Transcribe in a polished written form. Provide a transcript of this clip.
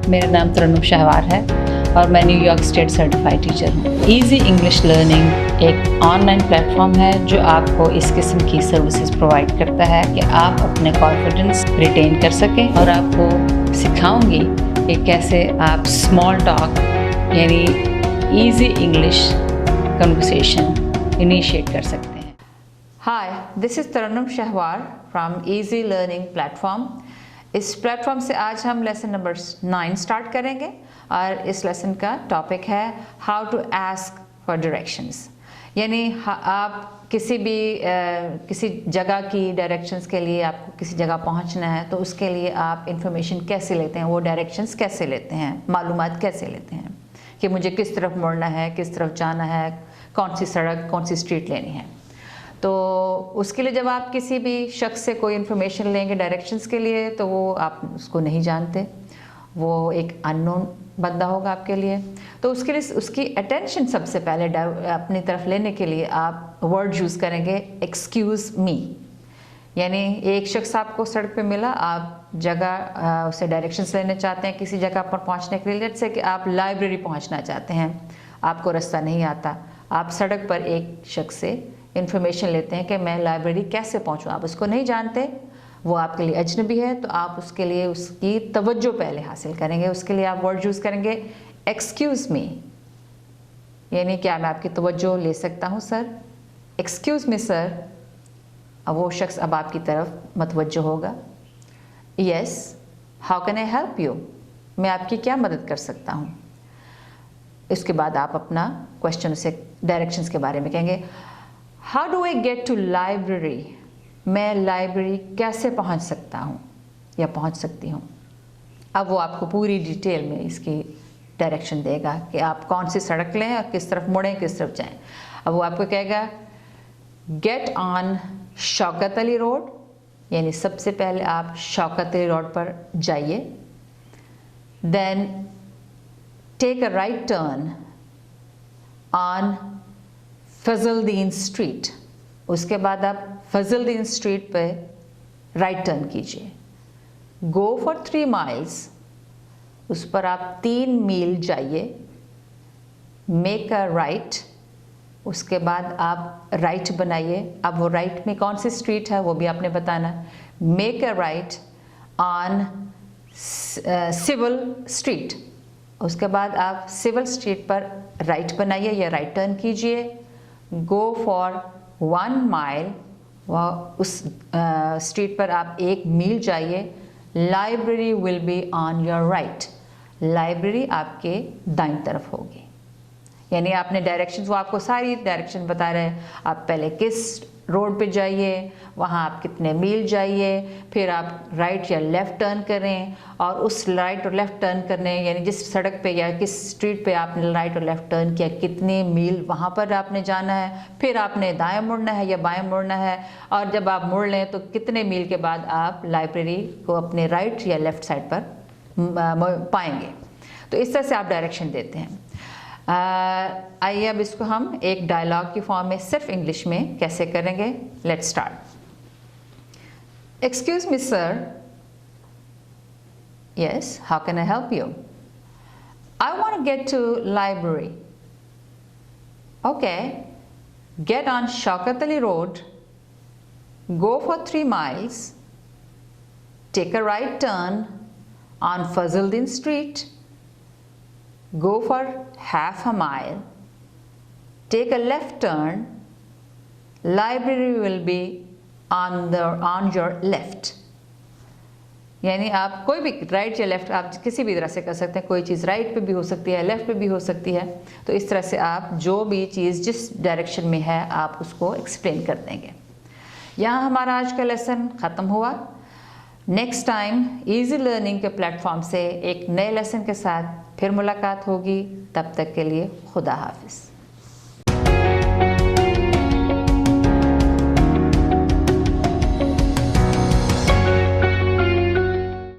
मेरा नाम तरन्नुम शहवार है और मैं न्यूयॉर्क स्टेट सर्टिफाइड टीचर हूँ। ईजी इंग्लिश लर्निंग एक ऑनलाइन प्लेटफॉर्म है जो आपको इस किस्म की सर्विसेज प्रोवाइड करता है कि आप अपने कॉन्फिडेंस रिटेन कर सकें, और आपको सिखाऊंगी कि कैसे आप स्मॉल टॉक यानी ईजी इंग्लिश कन्वर्सेशन इनिशिएट कर सकते हैं। Hi, this is Tarannum Shahwar from easy learning platform. इस प्लेटफॉर्म से आज हम लेसन नंबर 9 स्टार्ट करेंगे और इस लेसन का टॉपिक है how to ask for directions. यानी आप किसी जगह की डायरेक्शंस के लिए, आपको किसी जगह पहुंचना है तो उसके लिए आप इंफॉर्मेशन कैसे लेते हैं, वो डायरेक्शंस कैसे लेते हैं, मालूमात कैसे लेते हैं कि मुझे किस तरफ मुड़ना है, किस तरफ जाना है, कौन सी सड़क, कौन सी स्ट्रीट लेनी है। तो उसके लिए जब आप किसी भी शख्स से कोई इन्फॉर्मेशन लेंगे डायरेक्शंस के लिए, तो वो आप उसको नहीं जानते, वो एक अननोन बंदा होगा आपके लिए। तो उसके लिए उसकी अटेंशन सबसे पहले अपनी तरफ लेने के लिए आप वर्ड यूज़ करेंगे एक्सक्यूज़ मी। यानी एक शख्स आपको सड़क पे मिला, आप जगह उससे डायरेक्शंस लेने चाहते हैं किसी जगह पर पहुंचने के लिए। लेट्स से कि आप लाइब्रेरी पहुंचना चाहते हैं, आपको रास्ता नहीं आता, आप सड़क पर एक शख्स से इन्फॉर्मेशन लेते हैं कि मैं लाइब्रेरी कैसे पहुंचूं। आप उसको नहीं जानते, वो आपके लिए अजनबी है, तो आप उसके लिए उसकी तवज्जो पहले हासिल करेंगे। उसके लिए आप वर्ड यूज़ करेंगे एक्सक्यूज़ मी, यानी क्या मैं आपकी तवज्जो ले सकता हूं सर, एक्सक्यूज़ मी सर। अब वो शख्स अब आपकी तरफ मतवज्जो होगा। Yes, how can I help you, मैं आपकी क्या मदद कर सकता हूँ। इसके बाद आप अपना क्वेश्चन से डायरेक्शंस के बारे में कहेंगे। How do I get to library, मैं लाइब्रेरी कैसे पहुंच सकता हूं या पहुंच सकती हूं। अब वो आपको पूरी डिटेल में इसकी डायरेक्शन देगा कि आप कौन सी सड़क लें और किस तरफ मुड़ें, किस तरफ जाएं। अब वो आपको कहेगा get on Shaukat Ali road, यानी सबसे पहले आप शौकत अली रोड पर जाइए। Then take a right turn on Fazluddin street. उसके बाद आप फजलुद्दीन स्ट्रीट पे राइट टर्न कीजिए। गो फॉर 3 माइल्स, उस पर आप 3 मील जाइए। मेक अ राइट, उसके बाद आप राइट बनाइए। अब वो राइट में कौन सी स्ट्रीट है वो भी आपने बताना। Make a right on civil street, उसके बाद आप सिविल स्ट्रीट पर राइट बनाइए या राइट टर्न कीजिए। गो फॉर 1 माइल, उस स्ट्रीट पर आप 1 मील जाइए। Library will be on your right, library आपके दाईं तरफ होगी। यानी आपने डायरेक्शंस, वो आपको सारी डायरेक्शन बता रहे हैं। आप पहले किस रोड पे जाइए, वहाँ आप कितने मील जाइए, फिर आप राइट या लेफ़्ट टर्न करें, और उस राइट और लेफ़्ट टर्न करने यानी जिस सड़क पे या किस स्ट्रीट पे आपने राइट और लेफ़्ट टर्न किया, कितने मील वहाँ पर आपने जाना है। फिर आपने दाएं मुड़ना है या बाएं मुड़ना है, और जब आप मुड़ लें तो कितने मील के बाद आप लाइब्रेरी को अपने राइट या लेफ़्ट साइड पर पाएंगे। तो इस तरह से आप डायरेक्शन देते हैं। आइए अब इसको हम एक डायलॉग की फॉर्म में सिर्फ इंग्लिश में कैसे करेंगे। Let's start. Excuse me sir, yes, how can I help you. I want to get to library. Okay, get on Shaukat Ali road, go for 3 miles, take a right turn on Fazluddin street, go for half a mile, take a left turn, library will be on your left। यानी आप कोई भी right या left आप किसी भी तरह से कर सकते हैं। कोई चीज़ राइट पे भी हो सकती है, लेफ्ट पे भी हो सकती है। तो इस तरह से आप जो भी चीज़ जिस डायरेक्शन में है आप उसको एक्सप्लेन कर देंगे। यहाँ हमारा आज का लेसन ख़त्म हुआ। नेक्स्ट टाइम ईजी लर्निंग के प्लेटफॉर्म से एक नए लेसन के साथ फिर मुलाकात होगी। तब तक के लिए खुदा हाफिज़।